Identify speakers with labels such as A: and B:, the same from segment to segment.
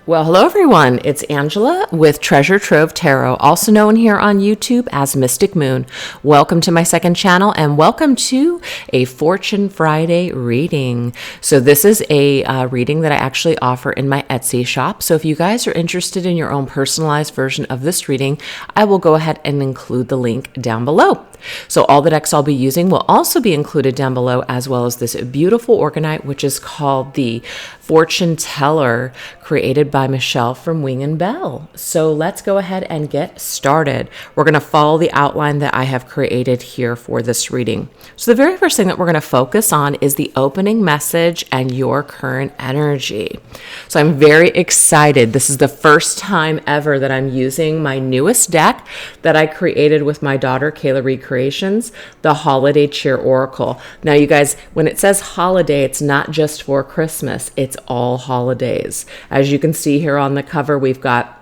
A: Well, hello everyone. It's Angela with Trove Tarot, also known here on YouTube as Mystic Moon. Welcome to my second channel and welcome to a Fortune Friday reading. So this is a reading that I actually offer in my Etsy shop. So if you guys are interested in your own personalized version of this reading, I will go ahead and include the link down below. So all the decks I'll be using will also be included down below, as well as this beautiful organite, which is called the Fortune Teller, created by Michelle from Wing and Bell. So let's go ahead and get started. We're going to follow the outline that I have created here for this reading. So the very first thing that we're going to focus on is the opening message and your current energy. So I'm very excited. This is the first time ever that I'm using my newest deck that I created with my daughter, Kayla Reed Creations, the Holiday Cheer Oracle. Now, you guys, when it says holiday, it's not just for Christmas. It's all holidays. As you can see here on the cover, we've got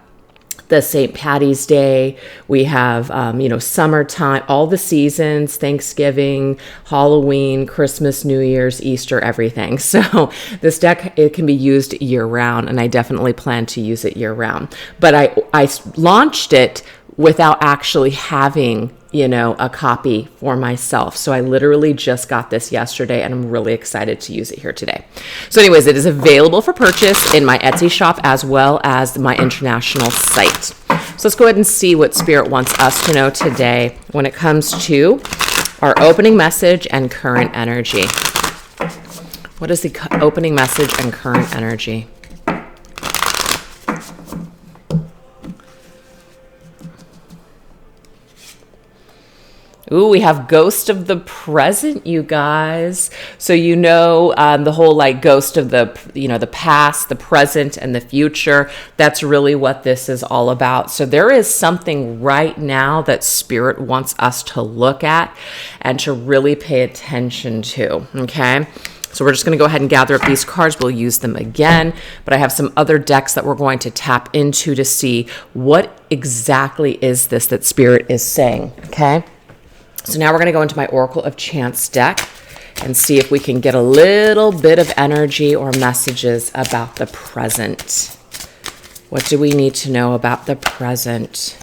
A: the St. Patty's Day, we have, summertime, all the seasons, Thanksgiving, Halloween, Christmas, New Year's, Easter, everything. So this deck, it can be used year round, and I definitely plan to use it year round. But I launched it without actually having a copy for myself. So I literally just got this yesterday and I'm really excited to use it here today. So anyways, it is available for purchase in my Etsy shop as well as my international site. So let's go ahead and see what Spirit wants us to know today when it comes to our opening message and current energy. What is the opening message and current energy? Ooh, we have Ghost of the Present, you guys. So the whole ghost of the past, the present, and the future. That's really what this is all about. So there is something right now that Spirit wants us to look at and to really pay attention to, okay? So we're just going to go ahead and gather up these cards. We'll use them again, but I have some other decks that we're going to tap into to see what exactly is this that Spirit is saying, okay? So now we're going to go into my Oracle of Chance deck and see if we can get a little bit of energy or messages about the present. What do we need to know about the present?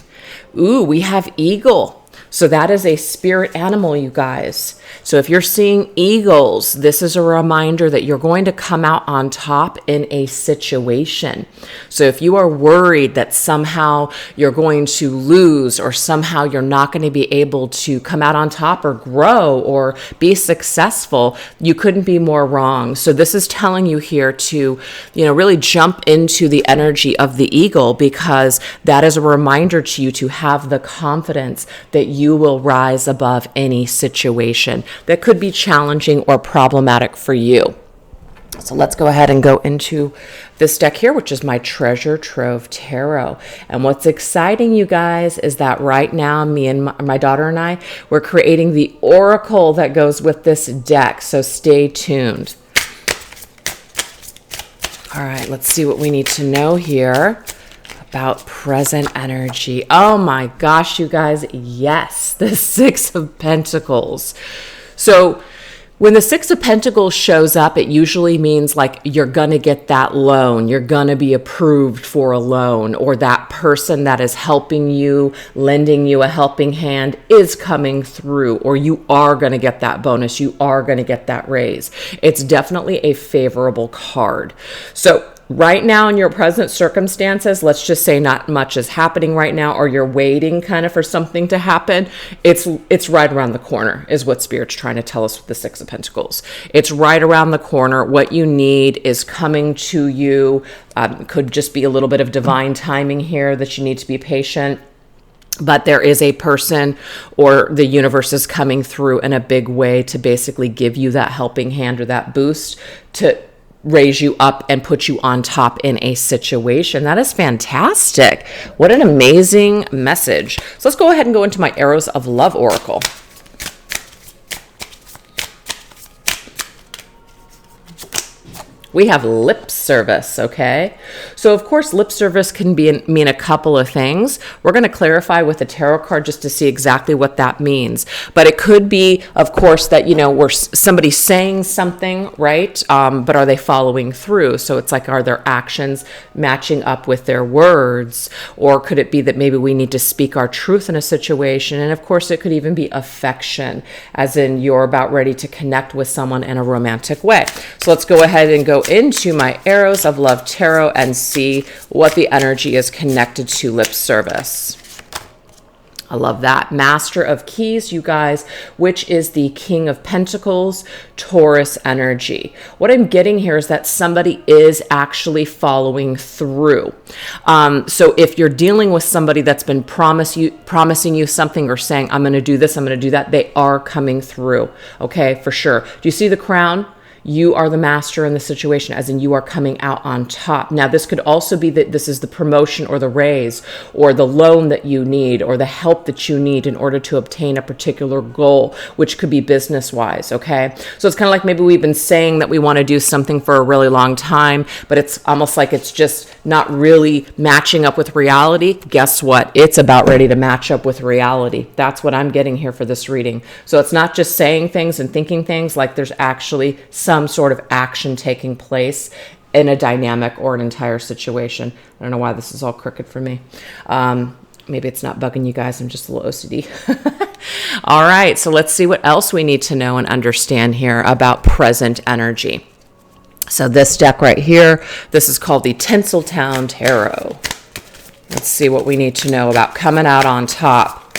A: Ooh, we have Eagle. So that is a spirit animal, you guys. So if you're seeing eagles, this is a reminder that you're going to come out on top in a situation. So if you are worried that somehow you're going to lose or somehow you're not going to be able to come out on top or grow or be successful, you couldn't be more wrong. So this is telling you here to, really jump into the energy of the eagle, because that is a reminder to you to have the confidence that you will rise above any situation that could be challenging or problematic for you. So let's go ahead and go into this deck here, which is my Treasure Trove Tarot. And what's exciting, you guys, is that right now, me and my daughter and I, we're creating the oracle that goes with this deck. So stay tuned. All right, let's see what we need to know here about present energy. Oh my gosh, you guys, yes, the Six of Pentacles. So when the Six of Pentacles shows up, it usually means you're going to get that loan. You're going to be approved for a loan, or that person that is helping you, lending you a helping hand is coming through, or you are going to get that bonus. You are going to get that raise. It's definitely a favorable card. So right now in your present circumstances, let's just say not much is happening right now, or you're waiting kind of for something to happen. It's right around the corner is what Spirit's trying to tell us with the Six of Pentacles. It's right around the corner. What you need is coming to you. Could just be a little bit of divine timing here that you need to be patient. But there is a person, or the universe is coming through in a big way to basically give you that helping hand or that boost to raise you up and put you on top in a situation. That is fantastic. What an amazing message. So let's go ahead and go into my Arrows of Love Oracle. we have lip service, okay? So of course, lip service can mean a couple of things. We're going to clarify with the tarot card just to see exactly what that means. But it could be, of course, that, where somebody's saying something, right? But are they following through? So it's like, are their actions matching up with their words? Or could it be that maybe we need to speak our truth in a situation? And of course, it could even be affection, as in you're about ready to connect with someone in a romantic way. So let's go ahead and go into my Arrows of Love Tarot and see what the energy is connected to lip service. I love that. Master of Keys, you guys, which is the King of Pentacles, Taurus energy. What I'm getting here is that somebody is actually following through. So if you're dealing with somebody that's been promising you something or saying, I'm going to do this, I'm going to do that, they are coming through. Okay, for sure. Do you see the crown? You are the master in the situation, as in you are coming out on top. Now, this could also be that this is the promotion or the raise or the loan that you need or the help that you need in order to obtain a particular goal, which could be business-wise, okay? So it's kind of like maybe we've been saying that we want to do something for a really long time, but it's almost like it's just not really matching up with reality. Guess what? It's about ready to match up with reality. That's what I'm getting here for this reading. So it's not just saying things and thinking things, like there's actually some sort of action taking place in a dynamic or an entire situation. I don't know why this is all crooked for me. Maybe it's not bugging you guys. I'm just a little OCD. All right, so let's see what else we need to know and understand here about present energy. So this deck right here, this is called the Tinseltown Tarot. Let's see what we need to know about coming out on top,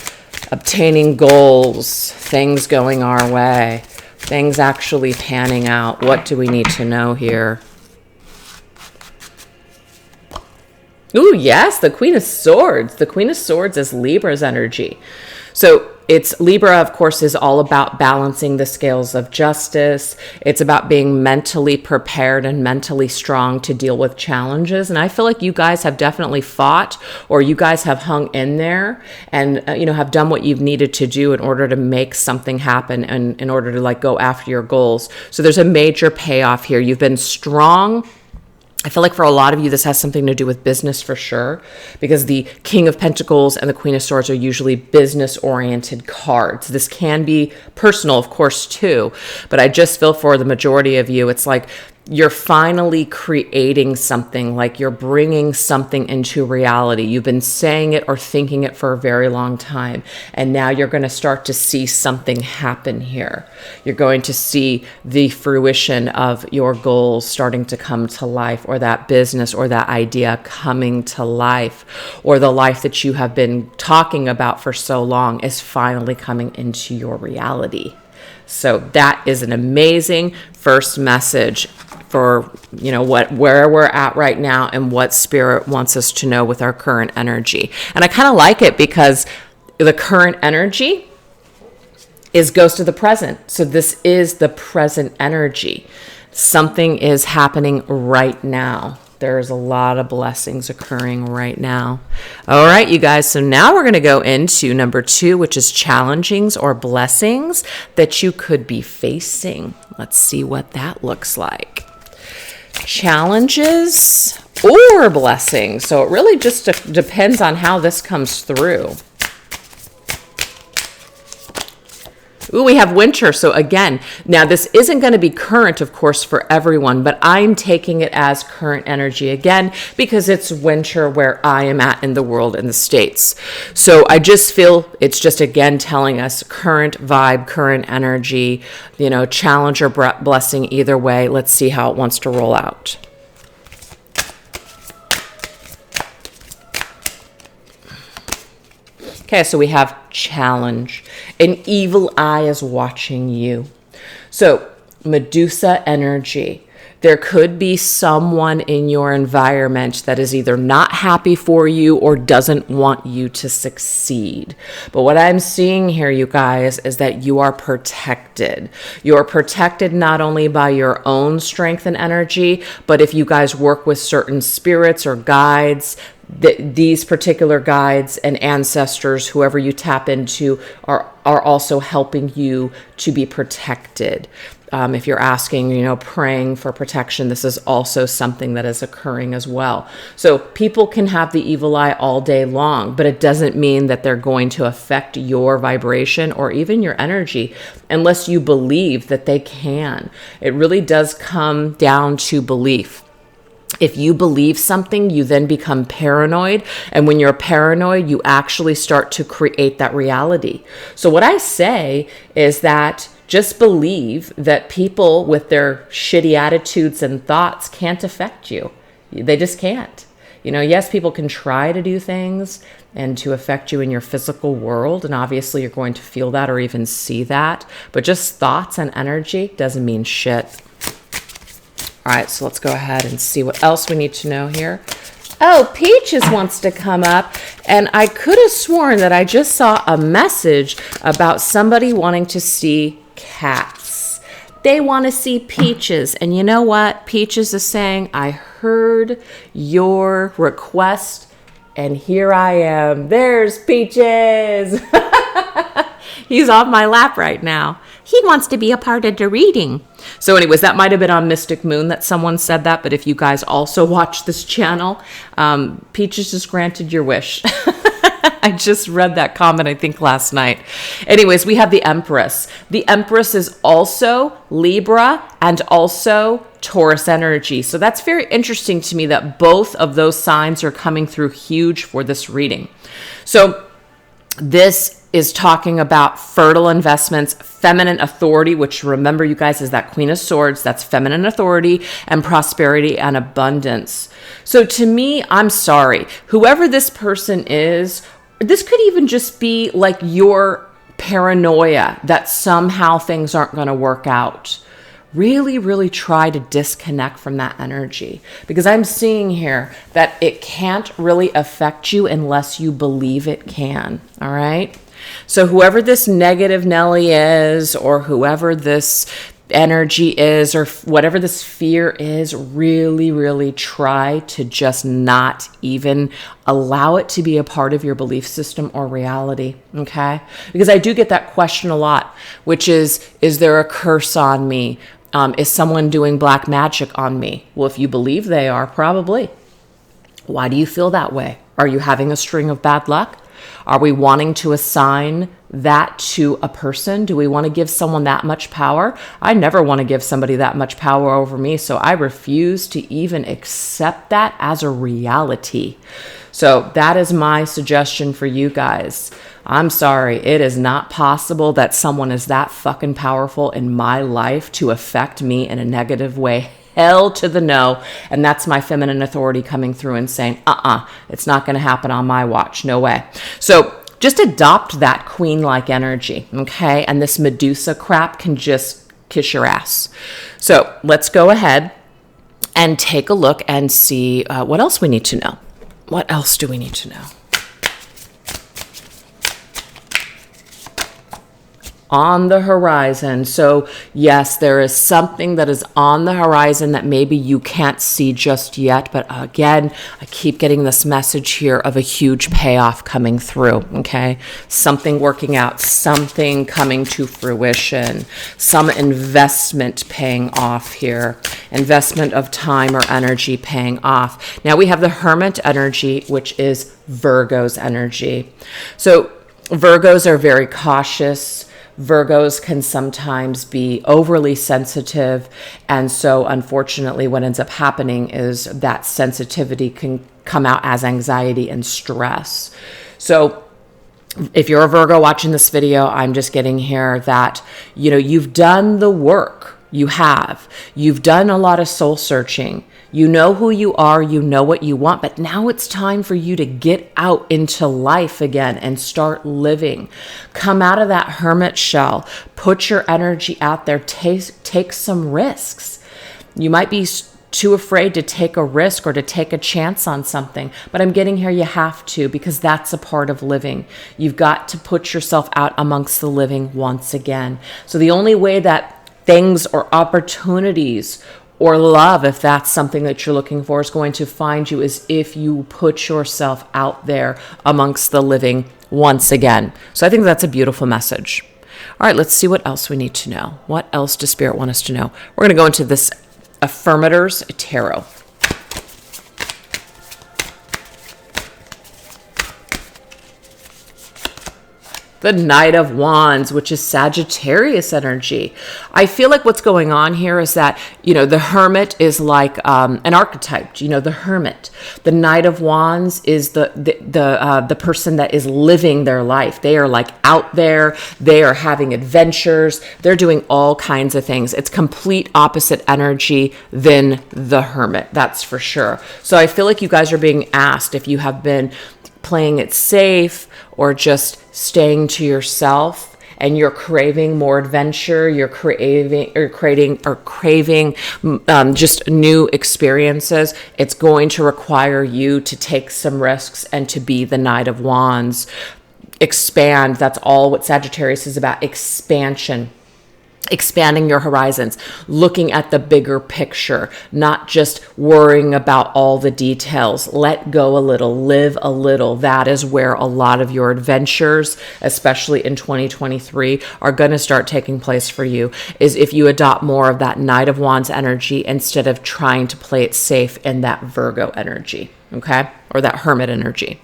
A: obtaining goals, things going our way, things actually panning out. What do we need to know here? Ooh, yes, the Queen of Swords. The Queen of Swords is Libra's energy. So it's Libra, of course, is all about balancing the scales of justice. It's about being mentally prepared and mentally strong to deal with challenges. And I feel like you guys have definitely fought, or you guys have hung in there and, have done what you've needed to do in order to make something happen and in order to go after your goals. So there's a major payoff here. You've been strong. I feel like for a lot of you, this has something to do with business for sure, because the King of Pentacles and the Queen of Swords are usually business-oriented cards. This can be personal, of course, too, but I just feel for the majority of you, it's like you're finally creating something, like you're bringing something into reality. You've been saying it or thinking it for a very long time, and now you're going to start to see something happen here. You're going to see the fruition of your goals starting to come to life, or that business or that idea coming to life, or the life that you have been talking about for so long is finally coming into your reality. So that is an amazing first message for, where we're at right now and what Spirit wants us to know with our current energy. And I kind of like it because the current energy goes to the present. So this is the present energy. Something is happening right now. There's a lot of blessings occurring right now. All right, you guys. So now we're going to go into number 2, which is challengings or blessings that you could be facing. Let's see what that looks like. Challenges or blessings. So it really just depends on how this comes through. Ooh, we have winter. So again, now this isn't going to be current, of course, for everyone, but I'm taking it as current energy again because it's winter where I am at in the world, in the States. So I just feel it's just, again, telling us current vibe, current energy, challenge or blessing either way. Let's see how it wants to roll out. Okay, so we have challenge. An evil eye is watching you. So Medusa energy. There could be someone in your environment that is either not happy for you or doesn't want you to succeed. But what I'm seeing here, you guys, is that you are protected. You're protected not only by your own strength and energy, but if you guys work with certain spirits or guides, these particular guides and ancestors, whoever you tap into, are also helping you to be protected. If you're asking, praying for protection, this is also something that is occurring as well. So people can have the evil eye all day long, but it doesn't mean that they're going to affect your vibration or even your energy unless you believe that they can. It really does come down to belief. If you believe something, you then become paranoid. And when you're paranoid, you actually start to create that reality. So what I say is that just believe that people with their shitty attitudes and thoughts can't affect you. They just can't. Yes, people can try to do things and to affect you in your physical world. And obviously you're going to feel that or even see that. But just thoughts and energy doesn't mean shit. All right, so let's go ahead and see what else we need to know here. Oh, Peaches wants to come up, and I could have sworn that I just saw a message about somebody wanting to see cats. They want to see Peaches, and you know what? Peaches is saying, I heard your request, and here I am. There's Peaches. He's on my lap right now. He wants to be a part of the reading. So anyways, that might have been on Mystic Moon that someone said that, but if you guys also watch this channel, Peaches just granted your wish. I just read that comment, I think, last night. Anyways, we have the Empress. The Empress is also Libra and also Taurus energy. So that's very interesting to me that both of those signs are coming through huge for this reading. So this is talking about fertile investments, feminine authority, which remember you guys is that Queen of Swords, that's feminine authority and prosperity and abundance. So to me, I'm sorry, whoever this person is, this could even just be like your paranoia that somehow things aren't going to work out. Really, really try to disconnect from that energy, because I'm seeing here that it can't really affect you unless you believe it can. All right. So whoever this negative Nelly is, or whoever this energy is, or whatever this fear is, really, really try to just not even allow it to be a part of your belief system or reality. Okay. Because I do get that question a lot, which is there a curse on me? Is someone doing black magic on me? Well, if you believe they are, probably. Why do you feel that way? Are you having a string of bad luck? Are we wanting to assign that to a person? Do we want to give someone that much power? I never want to give somebody that much power over me, so I refuse to even accept that as a reality. So that is my suggestion for you guys. I'm sorry, it is not possible that someone is that fucking powerful in my life to affect me in a negative way. Hell to the no. And that's my feminine authority coming through and saying, it's not going to happen on my watch. No way. So just adopt that queen-like energy, okay? And this Medusa crap can just kiss your ass. So let's go ahead and take a look and see what else we need to know. What else do we need to know? On the horizon. So yes, there is something that is on the horizon that maybe you can't see just yet. But again, I keep getting this message here of a huge payoff coming through. Okay. Something working out, something coming to fruition, some investment paying off here, investment of time or energy paying off. Now we have the Hermit energy, which is Virgo's energy. So Virgos are very cautious. Virgos can sometimes be overly sensitive. And so unfortunately, what ends up happening is that sensitivity can come out as anxiety and stress. So if you're a Virgo watching this video, I'm just getting here that, you've done the work. You've done a lot of soul searching. You know who you are, you know what you want, but now it's time for you to get out into life again and start living. Come out of that hermit shell, put your energy out there, take some risks. You might be too afraid to take a risk or to take a chance on something, but I'm getting here you have to, because that's a part of living. You've got to put yourself out amongst the living once again. So the only way that things or opportunities or love, if that's something that you're looking for, is going to find you is if you put yourself out there amongst the living once again. So I think that's a beautiful message. All right, let's see what else we need to know. What else does Spirit want us to know? We're going to go into this Affirmators Tarot. The Knight of Wands, which is Sagittarius energy. I feel like what's going on here is that, the Hermit is like an archetype, the Hermit. The Knight of Wands is the person that is living their life. They are like out there. They are having adventures. They're doing all kinds of things. It's complete opposite energy than the Hermit. That's for sure. So I feel like you guys are being asked if you have been playing it safe or just staying to yourself and you're craving more adventure, you're craving just new experiences, it's going to require you to take some risks and to be the Knight of Wands. Expand. That's all what Sagittarius is about. Expansion. Expanding your horizons, looking at the bigger picture, not just worrying about all the details. Let go a little, live a little. That is where a lot of your adventures, especially in 2023, are going to start taking place for you, is if you adopt more of that Knight of Wands energy instead of trying to play it safe in that Virgo energy, okay? Or that Hermit energy.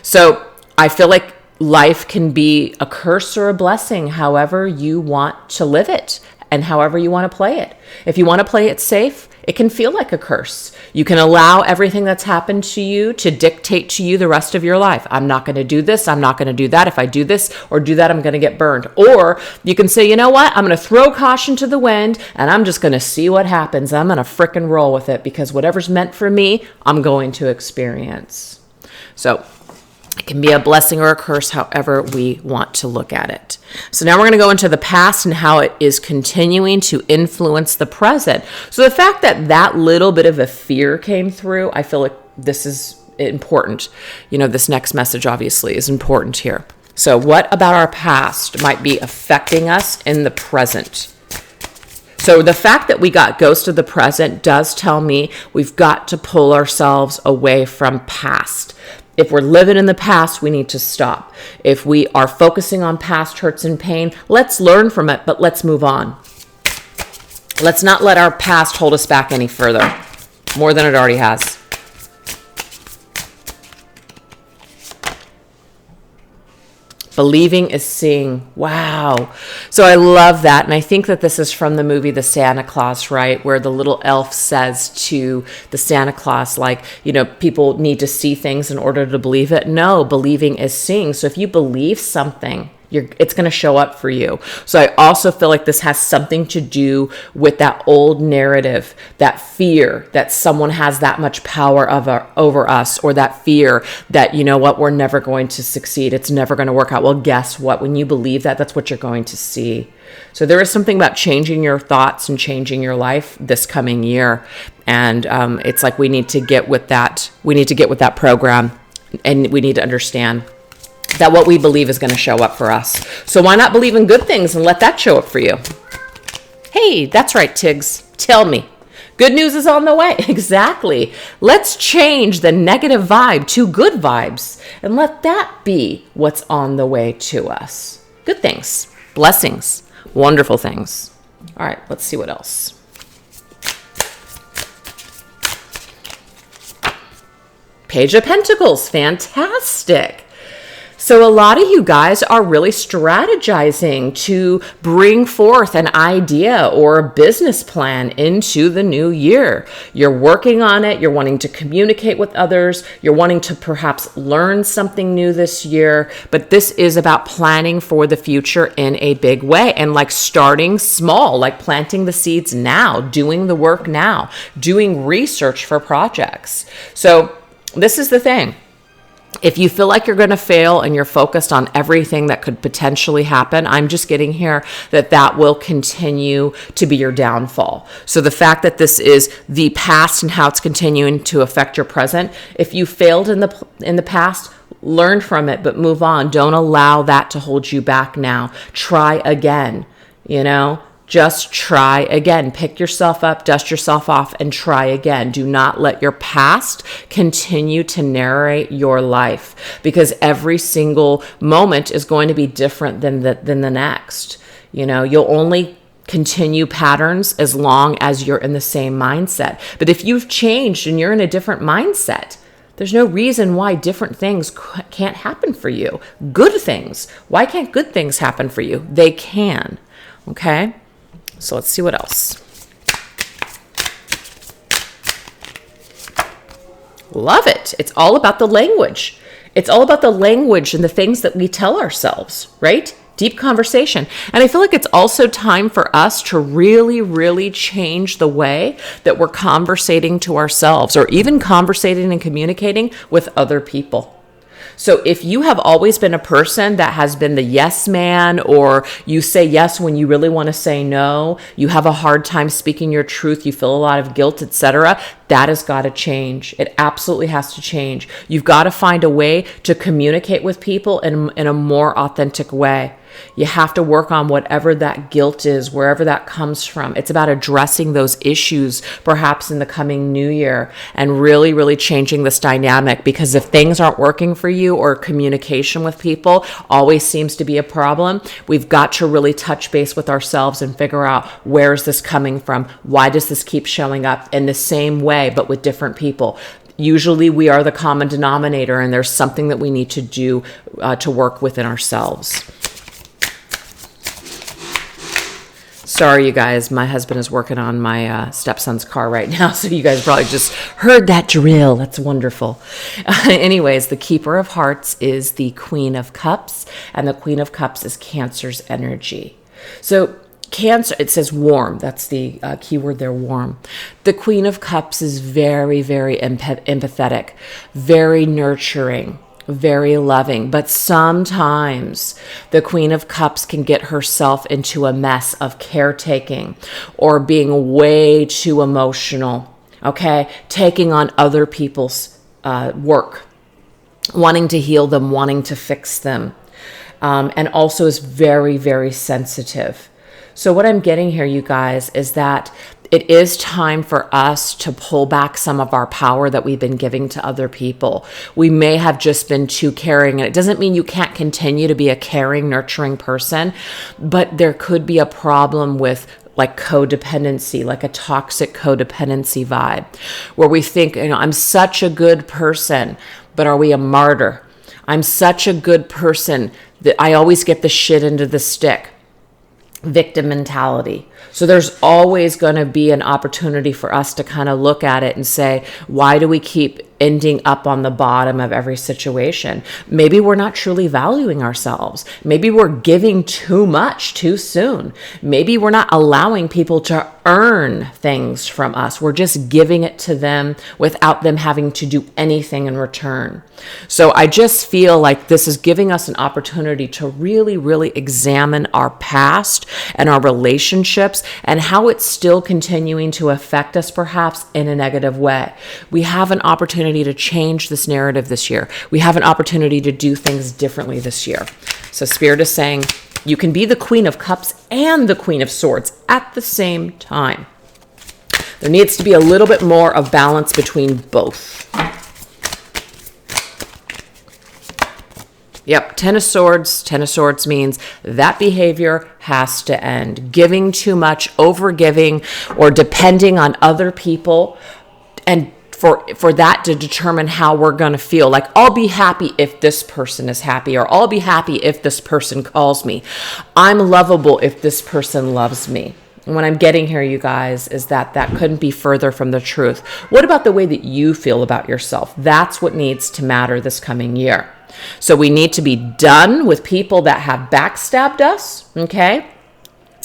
A: So I feel like life can be a curse or a blessing, however you want to live it and however you want to play it. If you want to play it safe, it can feel like a curse. You can allow everything that's happened to you to dictate to you the rest of your life. I'm not going to do this. I'm not going to do that. If I do this or do that, I'm going to get burned. Or you can say, you know what? I'm going to throw caution to the wind and I'm just going to see what happens. I'm going to frickin' roll with it because whatever's meant for me, I'm going to experience. So it can be a blessing or a curse, however we want to look at it. So now we're going to go into the past and how it is continuing to influence the present. So the fact that that little bit of a fear came through, I feel like this is important. This next message obviously is important here. So what about our past might be affecting us in the present? So the fact that we got Ghost of the Present does tell me we've got to pull ourselves away from past. If we're living in the past, we need to stop. If we are focusing on past hurts and pain, let's learn from it, but let's move on. Let's not let our past hold us back any further, more than it already has. Believing is seeing. Wow. So I love that. And I think that this is from the movie The Santa Claus, right? Where the little elf says to the Santa Claus, people need to see things in order to believe it. No, believing is seeing. So if you believe something, it's going to show up for you. So I also feel like this has something to do with that old narrative, that fear that someone has that much power over us, or that fear that, we're never going to succeed. It's never going to work out. Well, guess what? When you believe that, that's what you're going to see. So there is something about changing your thoughts and changing your life this coming year. And it's like we need to get with that. We need to get with that program, and we need to understand that what we believe is going to show up for us. So why not believe in good things and let that show up for you? Hey, that's right, Tiggs. Tell me. Good news is on the way. Exactly. Let's change the negative vibe to good vibes and let that be what's on the way to us. Good things, blessings, wonderful things. All right, let's see what else. Page of Pentacles. Fantastic. So a lot of you guys are really strategizing to bring forth an idea or a business plan into the new year. You're working on it. You're wanting to communicate with others. You're wanting to perhaps learn something new this year. But this is about planning for the future in a big way and starting small, like planting the seeds now, doing the work now, doing research for projects. So this is the thing. If you feel like you're going to fail and you're focused on everything that could potentially happen, I'm just getting here that will continue to be your downfall. So the fact that this is the past and how it's continuing to affect your present, if you failed in the past, learn from it, but move on. Don't allow that to hold you back now. Try again, Just try again. Pick yourself up, dust yourself off, and try again. Do not let your past continue to narrate your life, because every single moment is going to be different than the next. You'll only continue patterns as long as you're in the same mindset. But if you've changed and you're in a different mindset, there's no reason why different things can't happen for you. Good things. Why can't good things happen for you? They can. Okay? So let's see what else. Love it. It's all about the language. It's all about the language and the things that we tell ourselves, right? Deep conversation. And I feel like it's also time for us to really, really change the way that we're conversating to ourselves, or even conversating and communicating with other people. So if you have always been a person that has been the yes man, or you say yes when you really want to say no, you have a hard time speaking your truth, you feel a lot of guilt, etc., that has got to change. It absolutely has to change. You've got to find a way to communicate with people in a more authentic way. You have to work on whatever that guilt is, wherever that comes from. It's about addressing those issues perhaps in the coming new year and really, really changing this dynamic, because if things aren't working for you or communication with people always seems to be a problem, we've got to really touch base with ourselves and figure out, where is this coming from? Why does this keep showing up in the same way but with different people? Usually we are the common denominator, and there's something that we need to do to work within ourselves. Sorry, you guys, my husband is working on my stepson's car right now, so you guys probably just heard that drill. That's wonderful. Anyways, the Keeper of Hearts is the Queen of Cups, and the Queen of Cups is Cancer's energy. So Cancer, it says warm. That's the key word there, warm. The Queen of Cups is very, very empathetic, very nurturing, very loving. But sometimes the Queen of Cups can get herself into a mess of caretaking or being way too emotional, okay? Taking on other people's work, wanting to heal them, wanting to fix them, and also is very, very sensitive. So what I'm getting here, you guys, is that it is time for us to pull back some of our power that we've been giving to other people. We may have just been too caring, and it doesn't mean you can't continue to be a caring, nurturing person, but there could be a problem with like codependency, like a toxic codependency vibe, where we think, I'm such a good person, but are we a martyr? I'm such a good person that I always get the shit into the stick. Victim mentality. So there's always going to be an opportunity for us to kind of look at it and say, why do we keep ending up on the bottom of every situation? Maybe we're not truly valuing ourselves. Maybe we're giving too much too soon. Maybe we're not allowing people to earn things from us. We're just giving it to them without them having to do anything in return. So I just feel like this is giving us an opportunity to really, really examine our past and our relationships and how it's still continuing to affect us perhaps in a negative way. We have an opportunity to change this narrative this year. We have an opportunity to do things differently this year. So Spirit is saying you can be the Queen of Cups and the Queen of Swords at the same time. There needs to be a little bit more of balance between both. Yep, Ten of Swords. Ten of Swords means that behavior has to end. Giving too much, over-giving, or depending on other people, and for that to determine how we're going to feel. Like, I'll be happy if this person is happy, or I'll be happy if this person calls me. I'm lovable if this person loves me. And what I'm getting here, you guys, is that couldn't be further from the truth. What about the way that you feel about yourself? That's what needs to matter this coming year. So we need to be done with people that have backstabbed us, okay?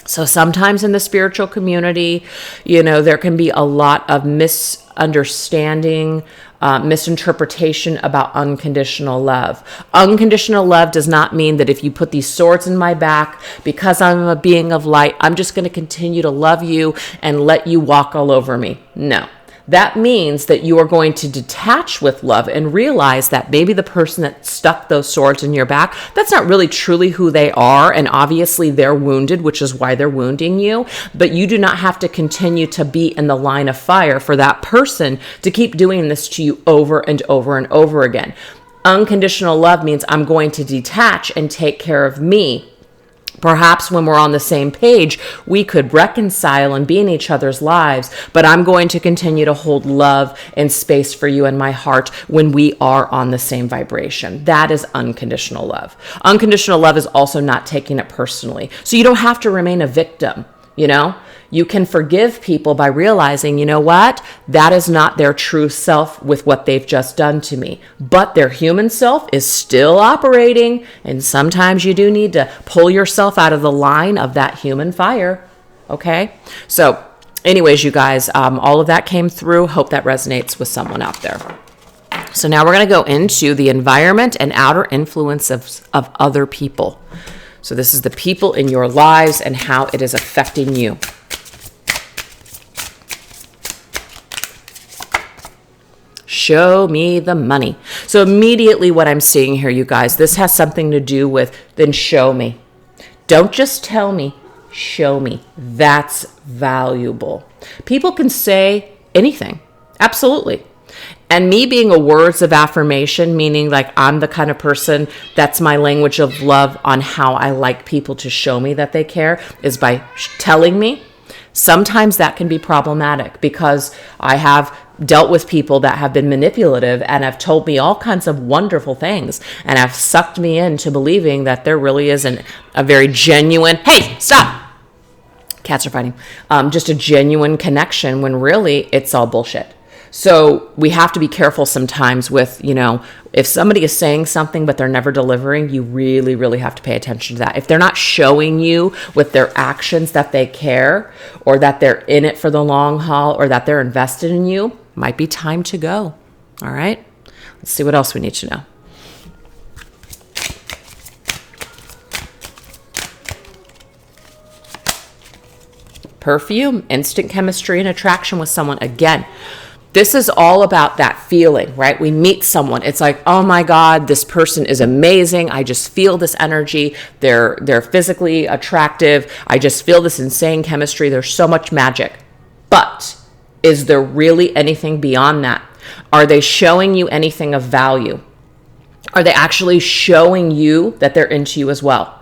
A: So sometimes in the spiritual community, there can be a lot of misunderstanding, misinterpretation about unconditional love. Unconditional love does not mean that if you put these swords in my back, because I'm a being of light, I'm just going to continue to love you and let you walk all over me. No. That means that you are going to detach with love and realize that maybe the person that stuck those swords in your back, that's not really truly who they are. And obviously they're wounded, which is why they're wounding you. But you do not have to continue to be in the line of fire for that person to keep doing this to you over and over and over again. Unconditional love means I'm going to detach and take care of me Perhaps when we're on the same page, we could reconcile and be in each other's lives, but I'm going to continue to hold love and space for you in my heart when we are on the same vibration. That is unconditional love. Unconditional love is also not taking it personally. So you don't have to remain a victim, you know? You can forgive people by realizing, you know what? That is not their true self with what they've just done to me. But their human self is still operating. And sometimes you do need to pull yourself out of the line of that human fire. Okay? So anyways, you guys, all of that came through. Hope that resonates with someone out there. So now we're going to go into the environment and outer influence of other people. So this is the people in your lives and how it is affecting you. Show me the money. So immediately what I'm seeing here, you guys, this has something to do with then show me. Don't just tell me, show me. That's valuable. People can say anything. Absolutely. And me being a words of affirmation, meaning like I'm the kind of person that's my language of love on how I like people to show me that they care is by telling me. Sometimes that can be problematic because I have dealt with people that have been manipulative and have told me all kinds of wonderful things and have sucked me into believing that there really isn't a very genuine, hey, stop, cats are fighting, just a genuine connection when really it's all bullshit. So we have to be careful sometimes with, you know, if somebody is saying something but they're never delivering, you really, really have to pay attention to that. If they're not showing you with their actions that they care or that they're in it for the long haul or that they're invested in you, might be time to go. All right, let's see what else we need to know. Perfume, instant chemistry and attraction with someone. Again, this is all about that feeling, right? We meet someone. It's like, oh my God, this person is amazing. I just feel this energy. They're physically attractive. I just feel this insane chemistry. There's so much magic. But is there really anything beyond that? Are they showing you anything of value? Are they actually showing you that they're into you as well?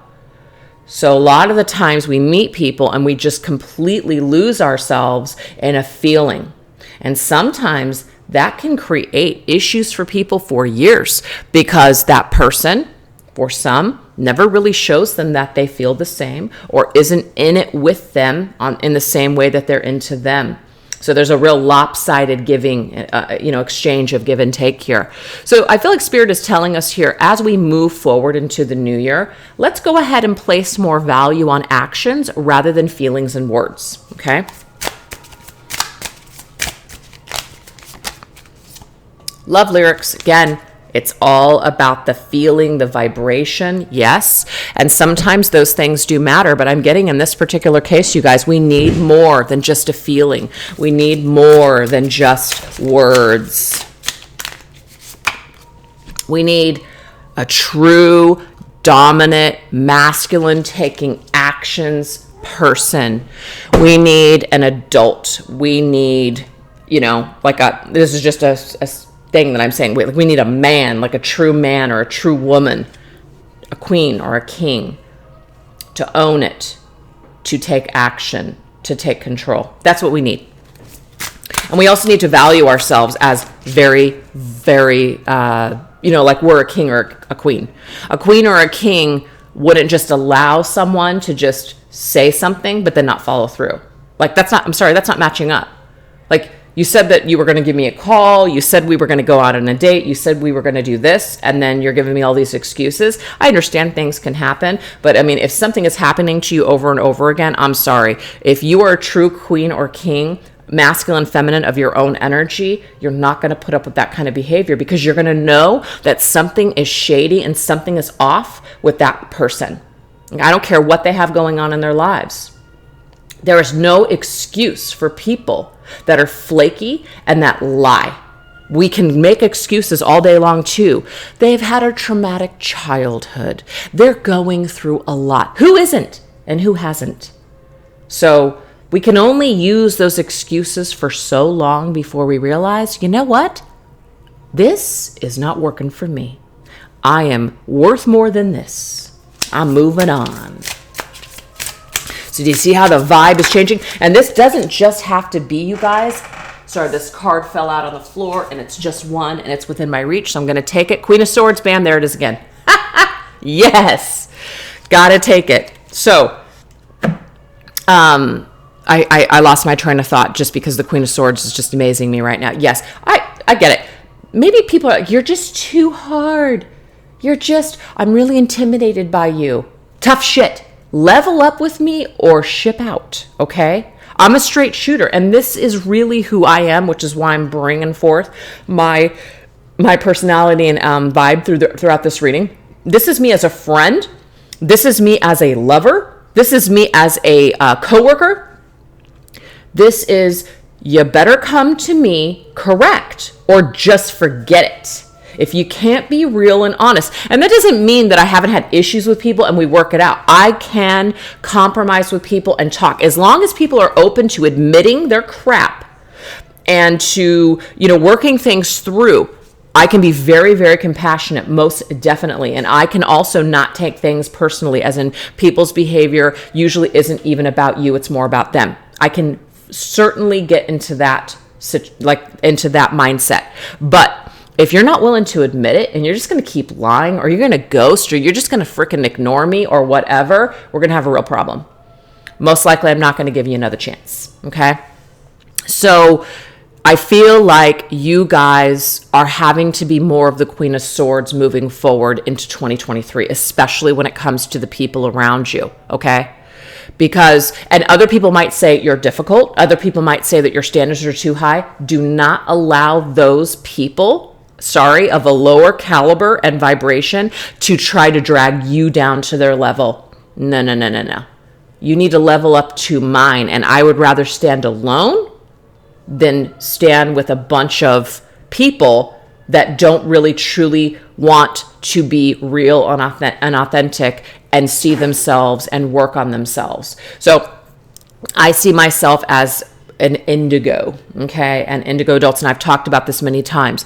A: So a lot of the times we meet people and we just completely lose ourselves in a feeling. And sometimes that can create issues for people for years because that person, for some, never really shows them that they feel the same or isn't in it with them in the same way that they're into them. So there's a real lopsided giving, exchange of give and take here. So I feel like Spirit is telling us here, as we move forward into the new year, let's go ahead and place more value on actions rather than feelings and words, okay? Love lyrics, again, it's all about the feeling, the vibration, yes. And sometimes those things do matter, but I'm getting in this particular case, you guys, we need more than just a feeling. We need more than just words. We need a true, dominant, masculine, taking actions person. We need an adult. We need, this is just a thing that I'm saying. We need a man, like a true man or a true woman, a queen or a king, to own it, to take action, to take control. That's what we need. And we also need to value ourselves as very, very, like we're a king or a queen. A queen or a king wouldn't just allow someone to just say something but then not follow through. Like that's not matching up. Like, you said that you were going to give me a call. You said we were going to go out on a date. You said we were going to do this. And then you're giving me all these excuses. I understand things can happen. But I mean, if something is happening to you over and over again, I'm sorry. If you are a true queen or king, masculine, feminine of your own energy, you're not going to put up with that kind of behavior because you're going to know that something is shady and something is off with that person. I don't care what they have going on in their lives. There is no excuse for people that are flaky and that lie. We can make excuses all day long too. They've had a traumatic childhood. They're going through a lot. Who isn't and who hasn't? So we can only use those excuses for so long before we realize, you know what? This is not working for me. I am worth more than this. I'm moving on. So do you see how the vibe is changing? And this doesn't just have to be, you guys. Sorry, this card fell out on the floor, and it's just one, and it's within my reach, so I'm going to take it. Queen of Swords, bam, there it is again. Yes, got to take it. So, I lost my train of thought just because the Queen of Swords is just amazing me right now. Yes, I get it. Maybe people are like, you're just too hard. I'm really intimidated by you. Tough shit. Level up with me or ship out, okay? I'm a straight shooter, and this is really who I am, which is why I'm bringing forth my personality and vibe throughout this reading. This is me as a friend. This is me as a lover. This is me as a coworker. This is, you better come to me correct or just forget it. If you can't be real and honest, and that doesn't mean that I haven't had issues with people and we work it out. I can compromise with people and talk as long as people are open to admitting their crap and to, working things through. I can be very, very compassionate, most definitely. And I can also not take things personally, as in people's behavior usually isn't even about you. It's more about them. I can certainly get into that, mindset. But if you're not willing to admit it and you're just going to keep lying, or you're going to ghost, or you're just going to freaking ignore me or whatever, we're going to have a real problem. Most likely, I'm not going to give you another chance. Okay. So I feel like you guys are having to be more of the Queen of Swords moving forward into 2023, especially when it comes to the people around you. Okay. And other people might say you're difficult. Other people might say that your standards are too high. Do not allow those people, of a lower caliber and vibration, to try to drag you down to their level. No. You need to level up to mine. And I would rather stand alone than stand with a bunch of people that don't really truly want to be real and authentic and see themselves and work on themselves. So I see myself as an indigo, okay? And indigo adults, and I've talked about this many times.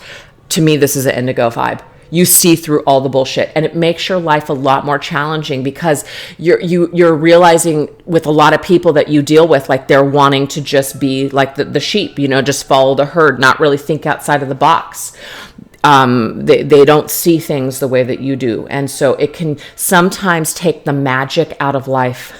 A: To me, this is an indigo vibe. You see through all the bullshit, and it makes your life a lot more challenging because you're realizing with a lot of people that you deal with, like they're wanting to just be like the sheep, just follow the herd, not really think outside of the box. They don't see things the way that you do. And so it can sometimes take the magic out of life.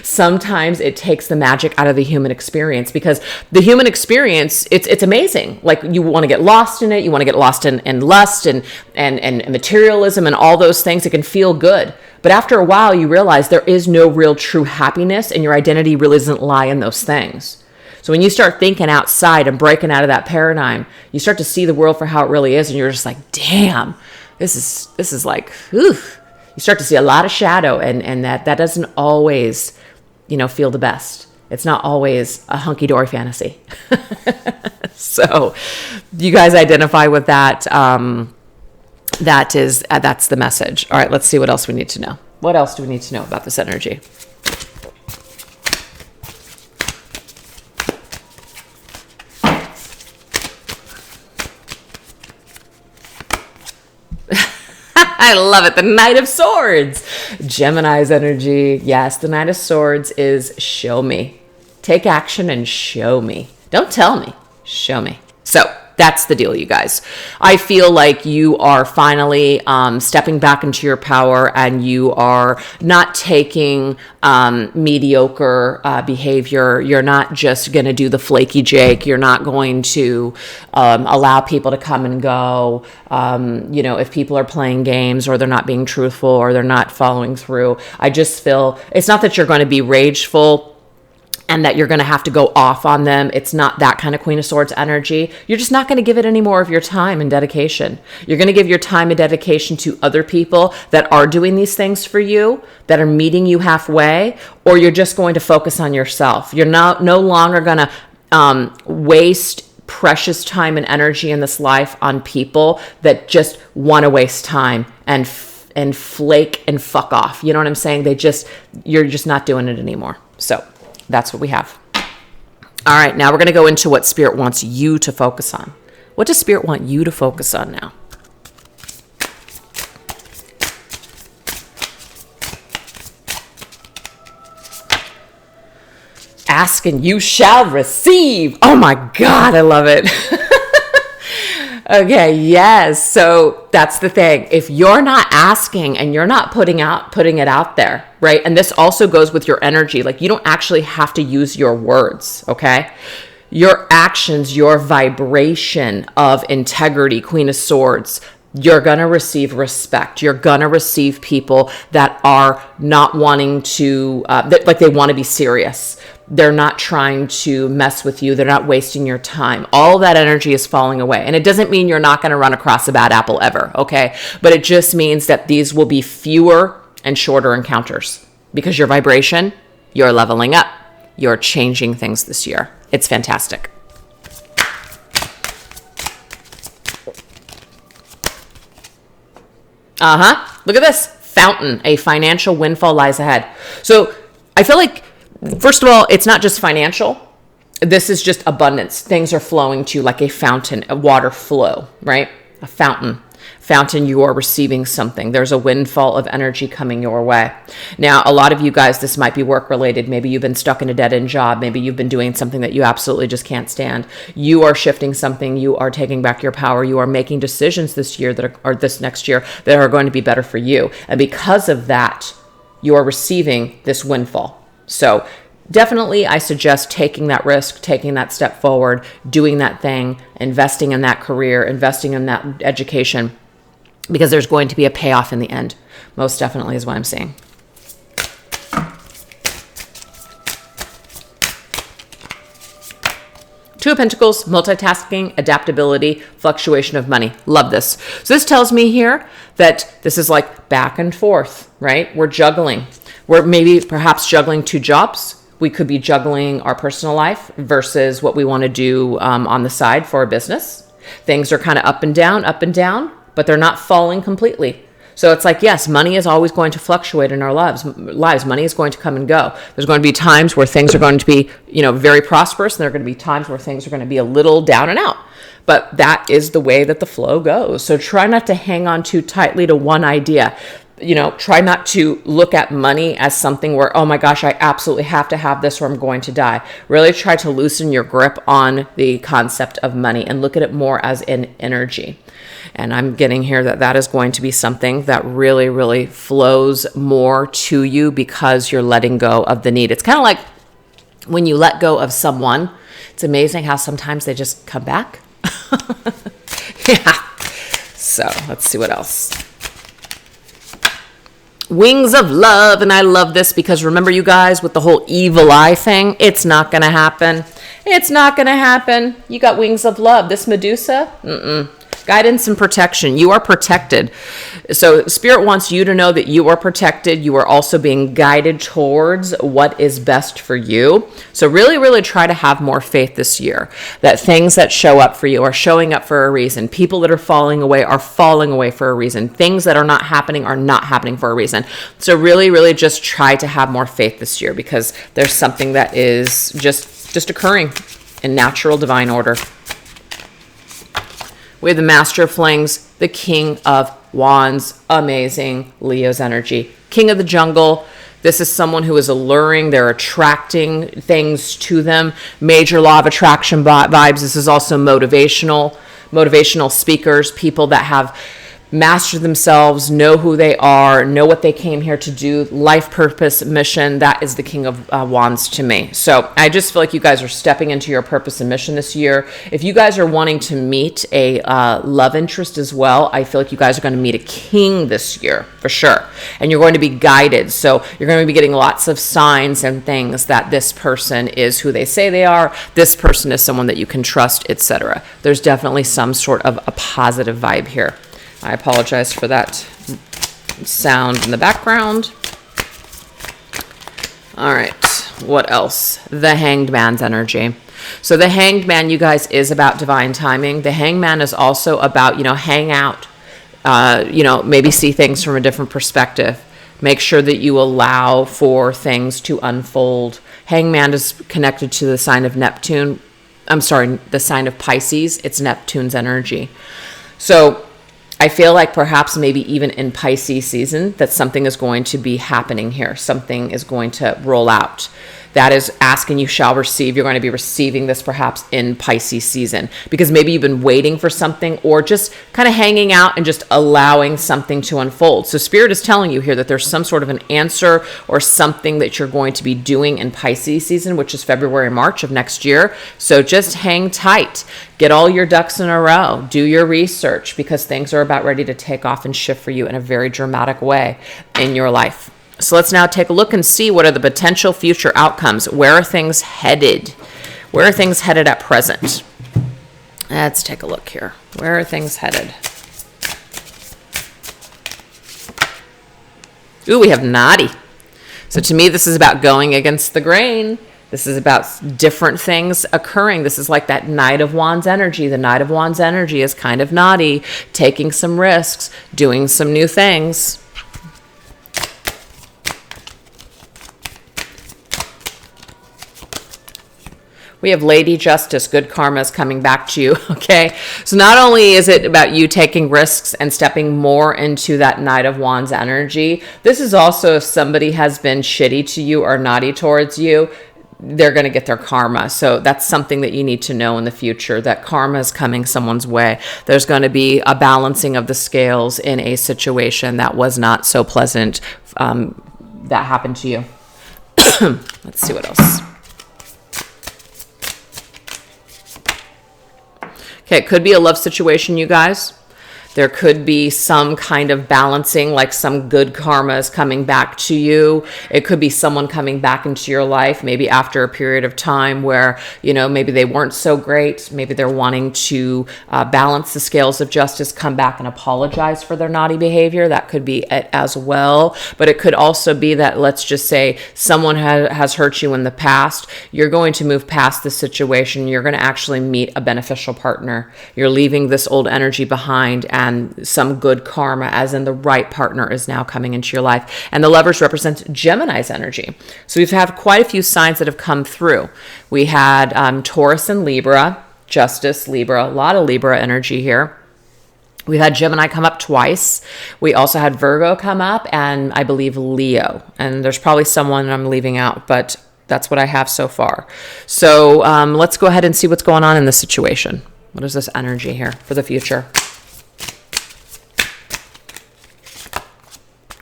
A: Sometimes it takes the magic out of the human experience, because the human experience, it's amazing. Like, you want to get lost in it. You want to get lost in lust and materialism and all those things. It can feel good. But after a while, you realize there is no real true happiness, and your identity really doesn't lie in those things. So when you start thinking outside and breaking out of that paradigm, you start to see the world for how it really is, and you're just like, damn, this is like, whew. You start to see a lot of shadow, and that doesn't always, feel the best. It's not always a hunky-dory fantasy. So you guys identify with that. That's the message. All right, let's see what else we need to know. What else do we need to know about this energy? I love it. The Knight of Swords. Gemini's energy. Yes, the Knight of Swords is show me. Take action and show me. Don't tell me. Show me. So that's the deal, you guys. I feel like you are finally stepping back into your power, and you are not taking mediocre behavior. You're not just going to do the flaky Jake. You're not going to allow people to come and go. If people are playing games, or they're not being truthful, or they're not following through. I just feel it's not that you're going to be rageful and that you're going to have to go off on them. It's not that kind of Queen of Swords energy. You're just not going to give it any more of your time and dedication. You're going to give your time and dedication to other people that are doing these things for you, that are meeting you halfway, or you're just going to focus on yourself. You're no longer going to waste precious time and energy in this life on people that just want to waste time and flake and fuck off. You know what I'm saying? You're just not doing it anymore. So that's what we have. All right, now we're going to go into what Spirit wants you to focus on. What does Spirit want you to focus on now? ask and you shall receive. Oh my God, I love it. Okay, yes. So that's the thing. If you're not asking and you're not putting it out there, right? And this also goes with your energy. Like, you don't actually have to use your words, okay? Your actions, your vibration of integrity, Queen of Swords, you're going to receive respect. You're going to receive people that are not wanting to, like they want to be serious. They're not trying to mess with you. They're not wasting your time. All that energy is falling away. And it doesn't mean you're not going to run across a bad apple ever, okay? But it just means that these will be fewer and shorter encounters because your vibration, you're leveling up. You're changing things this year. It's fantastic. Look at this. Fountain. A financial windfall lies ahead. So I feel like, first of all, it's not just financial. This is just abundance. Things are flowing to you like a fountain, a water flow, right? A fountain. Fountain, you are receiving something. There's a windfall of energy coming your way. Now, a lot of you guys, this might be work related. Maybe you've been stuck in a dead end job. Maybe you've been doing something that you absolutely just can't stand. You are shifting something. You are taking back your power. You are making decisions this year or this next year that are going to be better for you. And because of that, you are receiving this windfall. So definitely, I suggest taking that risk, taking that step forward, doing that thing, investing in that career, investing in that education, because there's going to be a payoff in the end. Most definitely is what I'm saying. Two of Pentacles, multitasking, adaptability, fluctuation of money. Love this. So this tells me here that this is like back and forth, right? We're juggling. We're maybe perhaps juggling two jobs. We could be juggling our personal life versus what we want to do on the side for our business. Things are kind of up and down, but they're not falling completely. So it's like, yes, money is always going to fluctuate in our lives. Money is going to come and go. There's going to be times where things are going to be, very prosperous, and there are going to be times where things are going to be a little down and out. But that is the way that the flow goes. So try not to hang on too tightly to one idea. Try not to look at money as something where, oh my gosh, I absolutely have to have this or I'm going to die. Really try to loosen your grip on the concept of money and look at it more as an energy. And I'm getting here that is going to be something that really, really flows more to you because you're letting go of the need. It's kind of like when you let go of someone, it's amazing how sometimes they just come back. Yeah. So let's see what else. Wings of love. And I love this because remember, you guys, with the whole evil eye thing, it's not going to happen. It's not going to happen. You got wings of love. This Medusa, guidance and protection. You are protected. So Spirit wants you to know that you are protected. You are also being guided towards what is best for you. So really, really try to have more faith this year that things that show up for you are showing up for a reason. People that are falling away for a reason. Things that are not happening for a reason. So really, really just try to have more faith this year because there's something that is just occurring in natural divine order. We have the Master of Flings, the King of Wands, amazing Leo's energy. King of the Jungle, this is someone who is alluring. They're attracting things to them. Major law of attraction vibes. This is also motivational speakers, people that have master themselves, know who they are, know what they came here to do, life purpose, mission. That is the King of Wands to me. So I just feel like you guys are stepping into your purpose and mission this year. If you guys are wanting to meet a love interest as well, I feel like you guys are going to meet a king this year for sure. And you're going to be guided. So you're going to be getting lots of signs and things that this person is who they say they are. This person is someone that you can trust, etc. There's definitely some sort of a positive vibe here. I apologize for that sound in the background. All right, what else? The Hanged Man's energy. So the Hanged Man, you guys, is about divine timing. The Hanged Man is also about, hang out, maybe see things from a different perspective. Make sure that you allow for things to unfold. Hanged Man is connected to the sign of Neptune. I'm sorry, the sign of Pisces. It's Neptune's energy. So I feel like perhaps maybe even in Pisces season that something is going to be happening here. Something is going to roll out. that is asking you shall receive. You're going to be receiving this perhaps in Pisces season, because maybe you've been waiting for something, or just kind of hanging out and just allowing something to unfold. So Spirit is telling you here that there's some sort of an answer or something that you're going to be doing in Pisces season, which is February, March of next year. So just hang tight. Get all your ducks in a row. Do your research, because things are about ready to take off and shift for you in a very dramatic way in your life. So let's now take a look and see what are the potential future outcomes. Where are things headed? Where are things headed at present? Let's take a look here. Where are things headed? Ooh, we have naughty. So to me, this is about going against the grain. This is about different things occurring. This is like that Knight of Wands energy. The Knight of Wands energy is kind of naughty, taking some risks, doing some new things. We have Lady Justice. Good karma is coming back to you, okay? So not only is it about you taking risks and stepping more into that Knight of Wands energy, this is also if somebody has been shitty to you or naughty towards you, they're going to get their karma. So that's something that you need to know in the future, that karma is coming someone's way. There's going to be a balancing of the scales in a situation that was not so pleasant that happened to you. Let's see what else. Okay, it could be a love situation, you guys. There could be some kind of balancing, like some good karma is coming back to you. It could be someone coming back into your life, maybe after a period of time where, maybe they weren't so great. Maybe they're wanting to balance the scales of justice, come back and apologize for their naughty behavior. That could be it as well. But it could also be that, let's just say, someone has hurt you in the past. You're going to move past the situation. You're going to actually meet a beneficial partner. You're leaving this old energy behind, and some good karma, as in the right partner, is now coming into your life. And the Lovers represents Gemini's energy. So we've had quite a few signs that have come through. We had Taurus and Libra, Justice, Libra, a lot of Libra energy here. We had Gemini come up twice. We also had Virgo come up, and I believe Leo. And there's probably someone I'm leaving out, but that's what I have so far. So let's go ahead and see what's going on in this situation. What is this energy here for the future?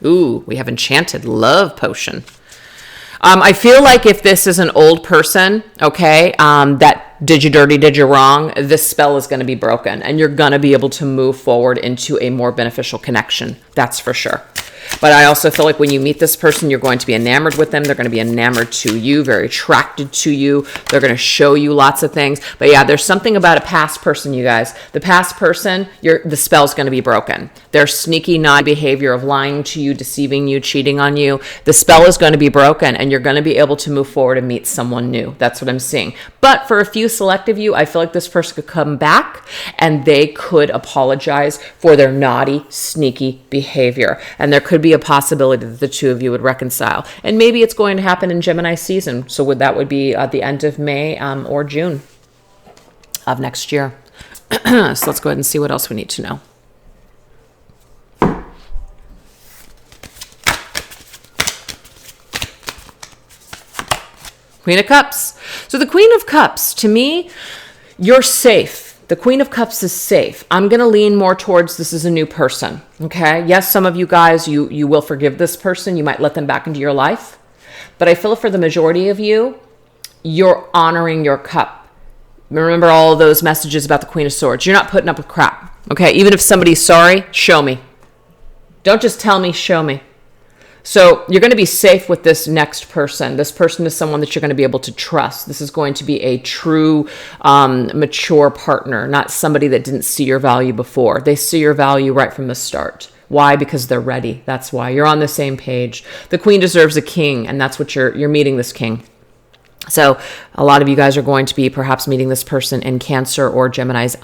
A: Ooh, we have Enchanted Love Potion. I feel like if this is an old person, okay, that did you dirty, did you wrong, this spell is going to be broken, and you're going to be able to move forward into a more beneficial connection. That's for sure. But I also feel like when you meet this person, you're going to be enamored with them. They're going to be enamored to you, very attracted to you. They're going to show you lots of things. But yeah, there's something about a past person, you guys. The past person, the spell's going to be broken. Their sneaky, naughty behavior of lying to you, deceiving you, cheating on you, the spell is going to be broken, and you're going to be able to move forward and meet someone new. That's what I'm seeing. But for a few select of you, I feel like this person could come back and they could apologize for their naughty, sneaky behavior. And there could be a possibility that the two of you would reconcile. And maybe it's going to happen in Gemini season. So that would be at the end of May or June of next year. So let's go ahead and see what else we need to know. Queen of Cups. So the Queen of Cups, to me, you're safe. The Queen of Cups is safe. I'm going to lean more towards this is a new person, okay? Yes, some of you guys, you will forgive this person. You might let them back into your life. But I feel for the majority of you, you're honoring your cup. Remember all those messages about the Queen of Swords. You're not putting up with crap, okay? Even if somebody's sorry, show me. Don't just tell me, show me. So you're going to be safe with this next person. This person is someone that you're going to be able to trust. This is going to be a true, mature partner, not somebody that didn't see your value before. They see your value right from the start. Why? Because they're ready. That's why. You're on the same page. The queen deserves a king, and that's what you're meeting this king. So a lot of you guys are going to be perhaps meeting this person in Cancer or Gemini's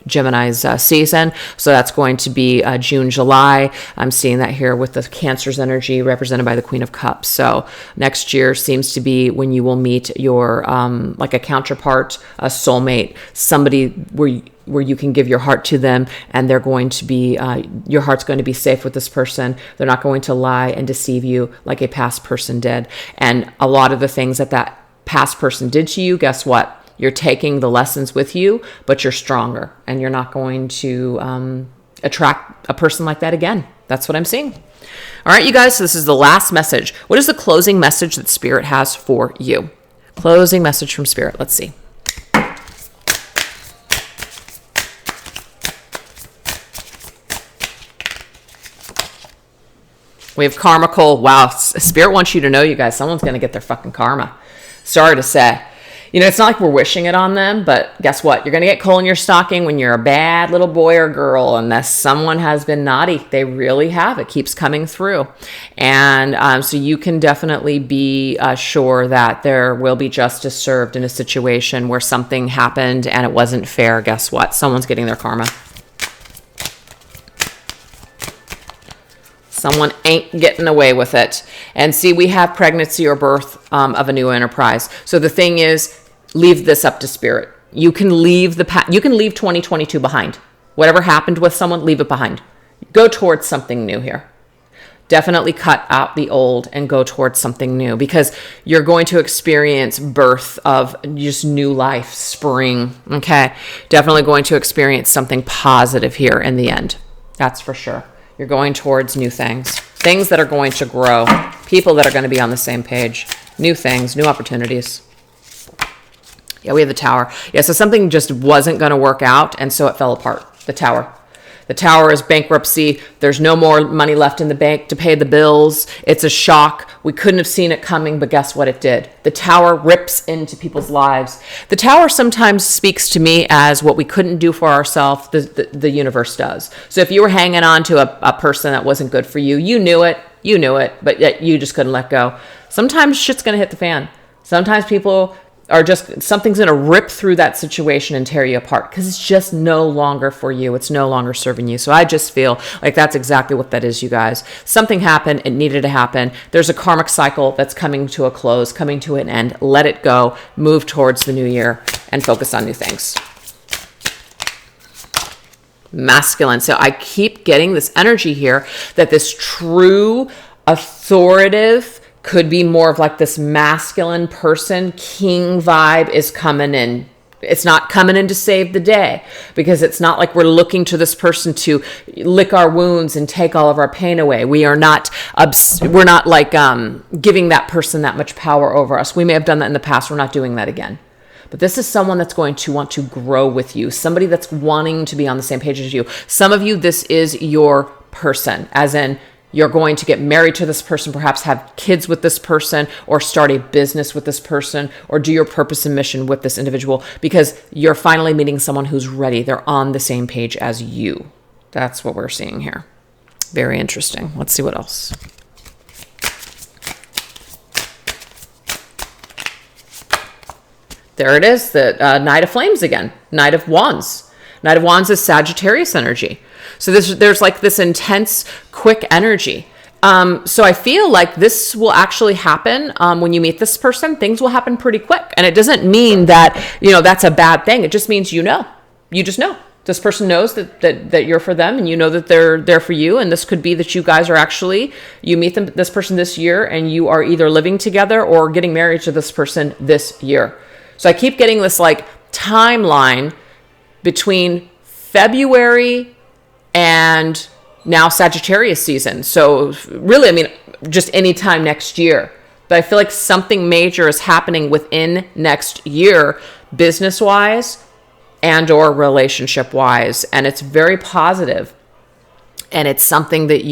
A: Gemini's season. So that's going to be June, July. I'm seeing that here with the Cancer's energy represented by the Queen of Cups. So next year seems to be when you will meet your like a counterpart, a soulmate, somebody where you can give your heart to them, and they're going to be your heart's going to be safe with this person. They're not going to lie and deceive you like a past person did. And a lot of the things that past person did to you, guess what? You're taking the lessons with you, but you're stronger, and you're not going to attract a person like that again. That's what I'm seeing. All right, you guys, so this is the last message. What is the closing message that Spirit has for you? Closing message from Spirit. Let's see. We have karmical. Wow, Spirit wants you to know, you guys, someone's going to get their fucking karma. Sorry to say. You know, it's not like we're wishing it on them, but guess what? You're going to get coal in your stocking when you're a bad little boy or girl, unless someone has been naughty. They really have. It keeps coming through. And so you can definitely be sure that there will be justice served in a situation where something happened and it wasn't fair. Guess what? Someone's getting their karma. Someone ain't getting away with it. And see, we have pregnancy or birth of a new enterprise. So the thing is, leave this up to Spirit. You can leave you can leave 2022 behind. Whatever happened with someone, leave it behind. Go towards something new here. Definitely cut out the old and go towards something new, because you're going to experience birth of just new life, spring. Okay. Definitely going to experience something positive here in the end. That's for sure. You're going towards new things that are going to grow, people that are going to be on the same page, new things, new opportunities. Yeah, we have the Tower. Yeah, so something just wasn't going to work out, and so it fell apart. The Tower. The Tower is bankruptcy. There's no more money left in the bank to pay the bills. It's a shock. We couldn't have seen it coming, but guess what it did? The Tower rips into people's lives. The Tower sometimes speaks to me as what we couldn't do for ourselves, the universe does. So if you were hanging on to a person that wasn't good for you, you knew it, but yet you just couldn't let go. Sometimes shit's going to hit the fan. Sometimes people are just, something's going to rip through that situation and tear you apart because it's just no longer for you. It's no longer serving you. So I just feel like that's exactly what that is, you guys. Something happened. It needed to happen. There's a karmic cycle that's coming to a close, coming to an end. Let it go. Move towards the new year and focus on new things. Masculine. So I keep getting this energy here that this true authoritative could be more of like this masculine person, king vibe is coming in. It's not coming in to save the day, because it's not like we're looking to this person to lick our wounds and take all of our pain away. We're not like giving that person that much power over us. We may have done that in the past. We're not doing that again. But this is someone that's going to want to grow with you, somebody that's wanting to be on the same page as you. Some of you, this is your person, as in you're going to get married to this person, perhaps have kids with this person, or start a business with this person, or do your purpose and mission with this individual, because you're finally meeting someone who's ready. They're on the same page as you. That's what we're seeing here. Very interesting. Let's see what else. There it is, the Knight of Flames again, Knight of Wands. Knight of Wands is Sagittarius energy. So there's like this intense, quick energy. So I feel like this will actually happen when you meet this person. Things will happen pretty quick. And it doesn't mean that, that's a bad thing. It just means you just know. This person knows that you're for them, and you know that they're there for you. And this could be that you guys are actually, you meet this person this year, and you are either living together or getting married to this person this year. So I keep getting this like timeline between February and now Sagittarius season. So really, just any time next year. But I feel like something major is happening within next year, business-wise and or relationship-wise. And it's very positive. And it's something that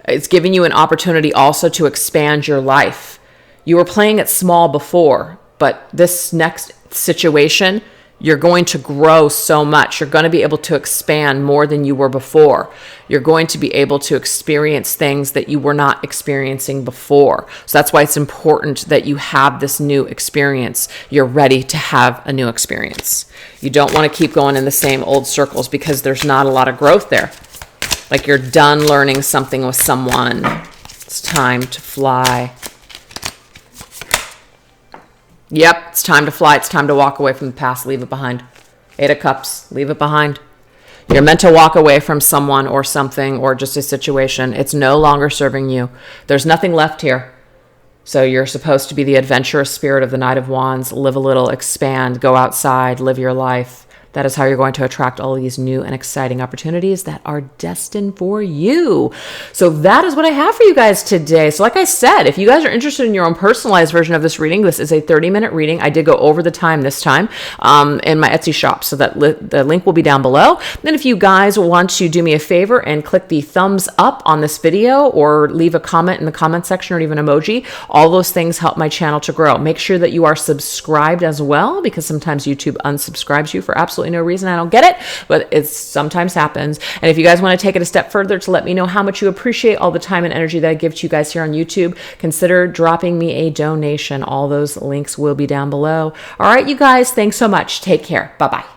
A: it's giving you an opportunity also to expand your life. You were playing it small before, but this next situation, You're going to grow so much. You're going to be able to expand more than you were before. You're going to be able to experience things that you were not experiencing before. So that's why it's important that you have this new experience. You're ready to have a new experience. You don't want to keep going in the same old circles because there's not a lot of growth there. Like you're done learning something with someone. It's time to fly. Yep, it's time to fly. It's time to walk away from the past. Leave it behind. 8 of Cups. Leave it behind. You're meant to walk away from someone or something or just a situation. It's no longer serving you. There's nothing left here. So you're supposed to be the adventurous spirit of the Knight of Wands. Live a little, expand, go outside, live your life. That is how you're going to attract all these new and exciting opportunities that are destined for you. So that is what I have for you guys today. So like I said, if you guys are interested in your own personalized version of this reading, this is a 30-minute reading. I did go over the time this time in my Etsy shop. So that the link will be down below. Then if you guys want to do me a favor and click the thumbs up on this video or leave a comment in the comment section or even emoji, all those things help my channel to grow. Make sure that you are subscribed as well, because sometimes YouTube unsubscribes you for absolutely no reason. I don't get it, but it sometimes happens. And if you guys want to take it a step further to let me know how much you appreciate all the time and energy that I give to you guys here on YouTube, consider dropping me a donation. All those links will be down below. All right, you guys, thanks so much. Take care. Bye-bye.